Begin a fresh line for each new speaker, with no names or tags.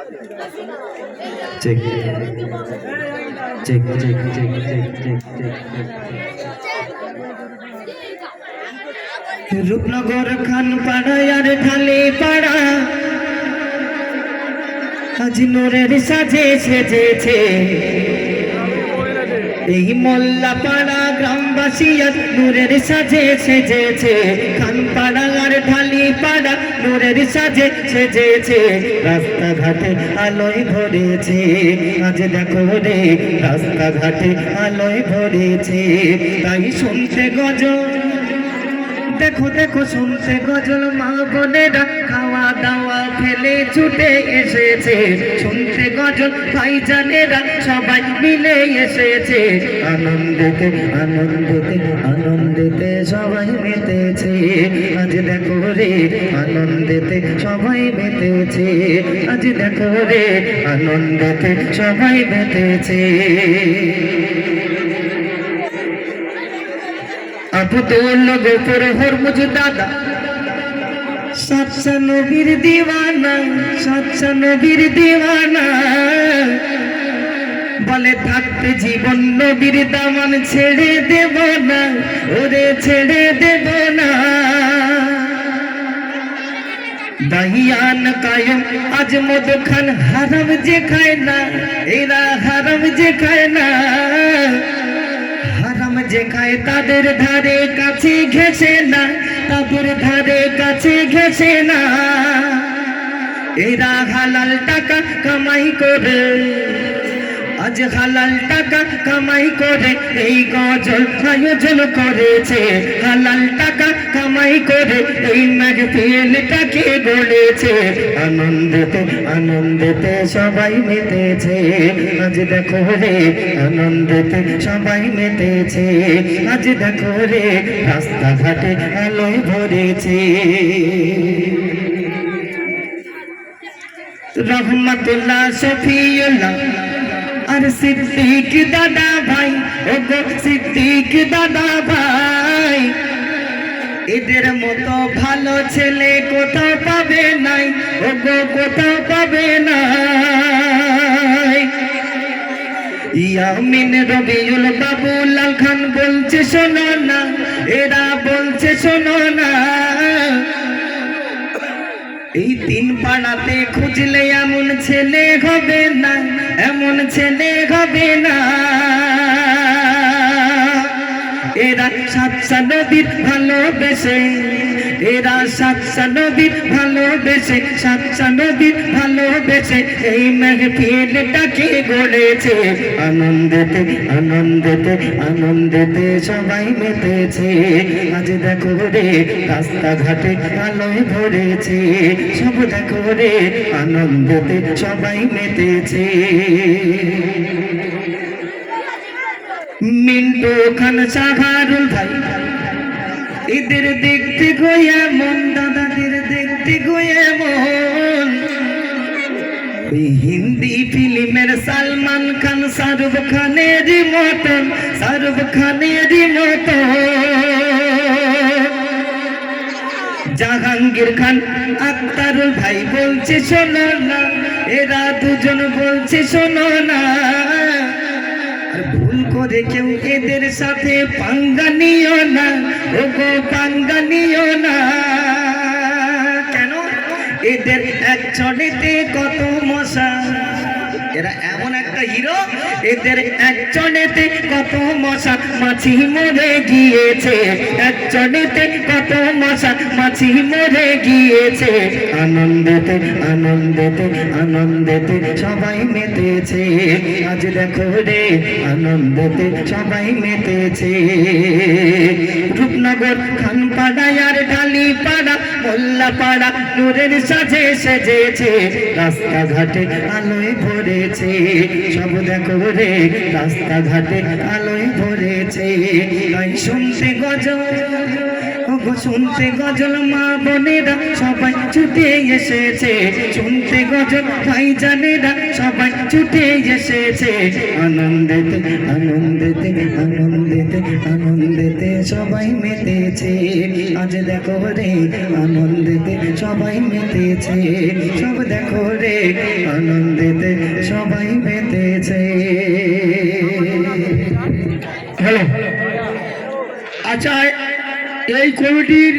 Check check check check check check check Rupnagar Khanpara আর Dhalipara আজ নূরের সাজে সেজেছে এই মোল্লাপাড়া গ্রামবাসী আজ নূরের সাজে সেজেছে খানপাড়া আর ঢালি পাড়া নূরের সাজে সেজেছে রাস্তাঘাটে আলোয় ভরেছে আজ দেখো রে রাস্তাঘাটে আলোয় ভরেছে তাই শুনতে গজল দেখো দেখো শুনতে গজল মা বোনেরা খাওয়া দাওয়া ফেলে ছুটে এসেছে শুনতে গজল ভাইজানেরা সবাই মিলে এসেছে আনন্দেতে আনন্দেতে আনন্দেতে সবাই মেতেছে আজ দেখো রে আনন্দেতে সবাই মেতেছে আজ দেখো রে আনন্দেতে সবাই মেতেছে আবদুল গফুর হরমুজ দাদা সচ্চা নবীর দিওয়ানা সচ্চা নবীর দিওয়ানা বলে থাকতে জীবন নবীর দামান ছেড়ে দেব না ওরে ছেড়ে দেব না দাহিয়ান কায়ম আজ মদ খান হারাম যে খায় না এরা হারাম যে খায় না হারাম যে খায় তাদের ধারে কাছে ঘেঁষে না তাদের ধারে কাছে ঘেঁষে না এরা হালাল টাকা কামাই করে আজ হালাল টাকা কামাই করে এই গজল আয়োজন করেছে হালাল টাকা কামাই করে এই মাহফিলটাকে গড়েছে আনন্দেতে আনন্দেতে সবাই মেতেছে আজ দেখো রে আনন্দেতে সবাই মেতেছে আজ দেখো রে রাস্তাঘাটে আলোয় ভরেছে রহমতুল্লাহ শফিউল্লাহ আর সিদ্দিক দাদা ভাই ও গো সিদ্দিক দাদা ভাই এদের মতো ভালো ছেলে কোথাও পাবে নাই ও গো কোথাও পাবে নাই ইয়ামিন রবিউল বাবুলাল খান বলছে শোনো না এরা বলছে শোনো না এই তিন পাড়াতে খুঁজলে এমন ছেলে হবে না এমন ছেলে হবে না এরা সাতশা নবীর ভালোবেসে এরা সাতশা নবীর ভালোবেসে সাতশা নবীর ভালোবেসে এই মাহফিলটাকে গড়েছে আনন্দেতে আনন্দেতে আনন্দেতে সবাই মেতেছে আজ দেখো রে রাস্তাঘাটে আলোয় ভরেছে সব দেখো রে আনন্দেতে সবাই মেতেছে মিন্টু খান সাহারুল ভাই এদের দেখতে গয়া মন দাদাদের দেখতে গয়া মন হিন্দি ফিল্মের সালমান খান শাহরুখ খানের মতন শাহরুখ খানের মতন জাহাঙ্গীর খান আক্তারুল ভাই বলছে শোনো না এরা দুজন বলছে শোনো না আর ভুল করে কেউ এদের সাথে পাঙ্গা নিও না ও গো পাঙ্গা নিও না কেন এদের এক চড়েতে কত মশা এরা এমন একটা হিরো এদের এক চড়েতে কত মশা মাছি মরে গিয়েছে এক চড়েতে কত মশা মাছি মরে গিয়েছে আনন্দেতে আনন্দেতে আনন্দেতে সবাই মেতেছে আজ দেখো রে আনন্দেতে সবাই মেতেছে রূপনগর খানপাড়া আর ঢালি পাড়া মোল্লাপাড়া নূরের সাজে সেজেছে রাস্তাঘাটে আলোয় ভরেছে সব দেখো রে রাস্তাঘাটে আলোয় ভরেছে তাই শুনতে গজল গো শুনতে গজল মা বোনেরা সবাই ছুটে এসেছে, শুনতে গজল ভাই জানেরা সবাই ছুটে এসেছে। আনন্দেতে আনন্দেতে আনন্দেতে আনন্দেতে সবাই মেতেছে, আজ দেখো রে আনন্দেতে সবাই মেতেছে, সব দেখো রে আনন্দেতে সবাই মেতেছে।
হ্যালো, আচ্ছা এই কমিটির